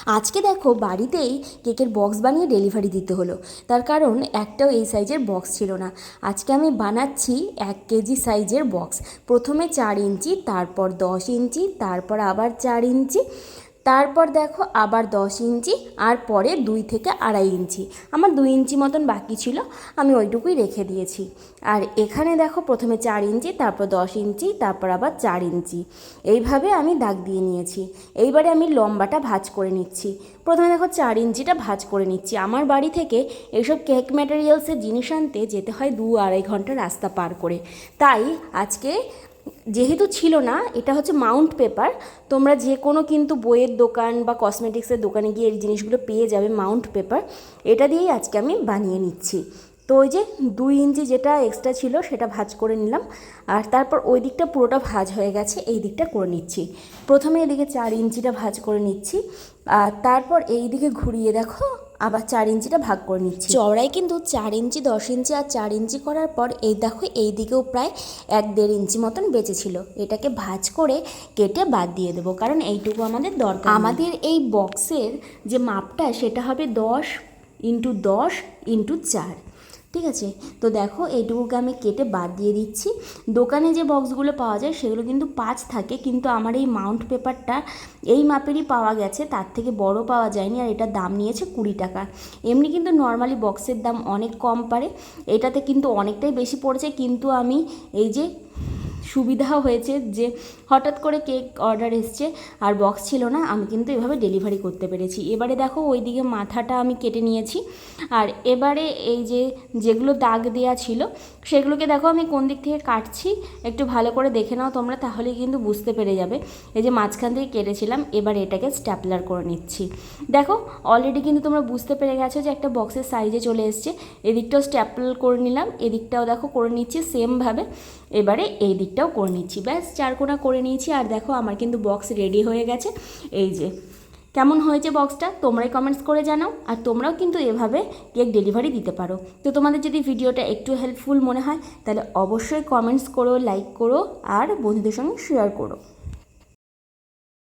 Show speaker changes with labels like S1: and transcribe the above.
S1: আজকে দেখো বাড়িতেই কেকের বক্স বানিয়ে ডেলিভারি দিতে হলো, তার কারণ একটাও এই সাইজের বক্স ছিল না। আজকে আমি বানাচ্ছি 1 কেজি সাইজের বক্স। প্রথমে 4 ইঞ্চি, তারপর 10 ইঞ্চি, তারপর আবার 4 ইঞ্চি, তারপর দেখো আবার 10 ইঞ্চি, আর পরে 2 থেকে 2.5 ইঞ্চি। আমার 2 ইঞ্চি মতন বাকি ছিল, আমি ওইটুকুই রেখে দিয়েছি। আর এখানে দেখো প্রথমে 4 ইঞ্চি, তারপর 10 ইঞ্চি, তারপর আবার 4 ইঞ্চি, এইভাবে আমি দাগ দিয়ে নিয়েছি। এইবারে আমি লম্বাটা ভাঁজ করে নিচ্ছি। প্রথমে দেখো 4 ইঞ্চিটা ভাঁজ করে নিচ্ছি। আমার বাড়ি থেকে এইসব কেক ম্যাটেরিয়ালসের জিনিস আনতে যেতে হয় 2-2.5 ঘন্টা রাস্তা পার করে। তাই আজকে যেহেতু ছিল না, এটা হচ্ছে মাউন্ট পেপার। তোমরা যে কোনো কিন্তু বইয়ের দোকান বা কসমেটিক্সের দোকানে গিয়ে এই জিনিসগুলো পেয়ে যাবে, মাউন্ট পেপার। এটা দিয়েই আজকে আমি বানিয়ে নিচ্ছি। তো ওই যে 2 ইঞ্চি যেটা এক্সট্রা ছিল সেটা ভাঁজ করে নিলাম, আর তারপর ওই দিকটা পুরোটা ভাঁজ হয়ে গেছে, এই দিকটা করে নিচ্ছি। প্রথমে এদিকে 4 ইঞ্চিটা ভাঁজ করে নিচ্ছি, আর তারপর এই দিকে ঘুরিয়ে দেখো আবার 4 ইঞ্চিটা ভাগ করে নিচ্ছি। চওড়ায় কিন্তু 4 ইঞ্চি, 10 ইঞ্চি আর 4 ইঞ্চি করার পর এই দেখো এই দিকেও প্রায় 1-1.5 ইঞ্চি মতন বেঁচেছিল। এটাকে ভাঁজ করে কেটে বাদ দিয়ে দেবো, কারণ এইটুকু আমাদের দরকার। আমাদের এই বক্সের যে মাপটা সেটা হবে 10x10x4। ঠিক আছে, তো দেখো এইটুকুকে আমি কেটে বাদ দিয়ে দিচ্ছি। দোকানে যে বক্সগুলো পাওয়া যায় সেগুলো কিন্তু 5 থাকে, কিন্তু আমার এই মাউন্ট পেপারটা এই মাপেরই পাওয়া গেছে, তার থেকে বড় পাওয়া যায়নি। আর এটার দাম নিয়েছে 20 টাকা। এমনি কিন্তু নর্মালি বক্সের দাম অনেক কম পারে, এটাতে কিন্তু অনেকটাই বেশি পড়েছে। কিন্তু আমি এই যে সুবিধাও হয়েছে যে হঠাৎ করে কেক অর্ডার এসছে আর বক্স ছিল না, আমি কিন্তু এভাবে ডেলিভারি করতে পেরেছি। এবারে দেখো ওইদিকে মাথাটা আমি কেটে নিয়েছি, আর এবারে এই যে যেগুলো দাগ দেওয়া ছিল সেগুলোকে দেখো আমি কোন দিক থেকে কাটছি, একটু ভালো করে দেখে নাও তোমরা, তাহলে কিন্তু বুঝতে পেরে যাবে। এই যে মাঝখান থেকে কেটেছিলাম, এবার এটাকে স্ট্যাপলার করে নিচ্ছি। দেখো অলরেডি কিন্তু তোমরা বুঝতে পেরে গেছো যে একটা বক্সের সাইজে চলে এসছে। এদিকটাও স্ট্যাপলার করে নিলাম, এদিকটাও দেখো করে নিচ্ছি সেমভাবে। এবারে এই দিকটাও করে নিচ্ছি, ব্যাস 4 কোণা করে নিয়েছি। আর দেখো আমার কিন্তু বক্স রেডি হয়ে গেছে। এই যে কেমন হয়েছে বক্সটা তোমরাই কমেন্টস করে জানাও, আর তোমরাও কিন্তু এভাবে কেক ডেলিভারি দিতে পারো। তো তোমাদের যদি ভিডিওটা একটু হেল্পফুল মনে হয় তাহলে অবশ্যই কমেন্টস করো, লাইক করো আর বন্ধুদের সঙ্গে শেয়ার করো।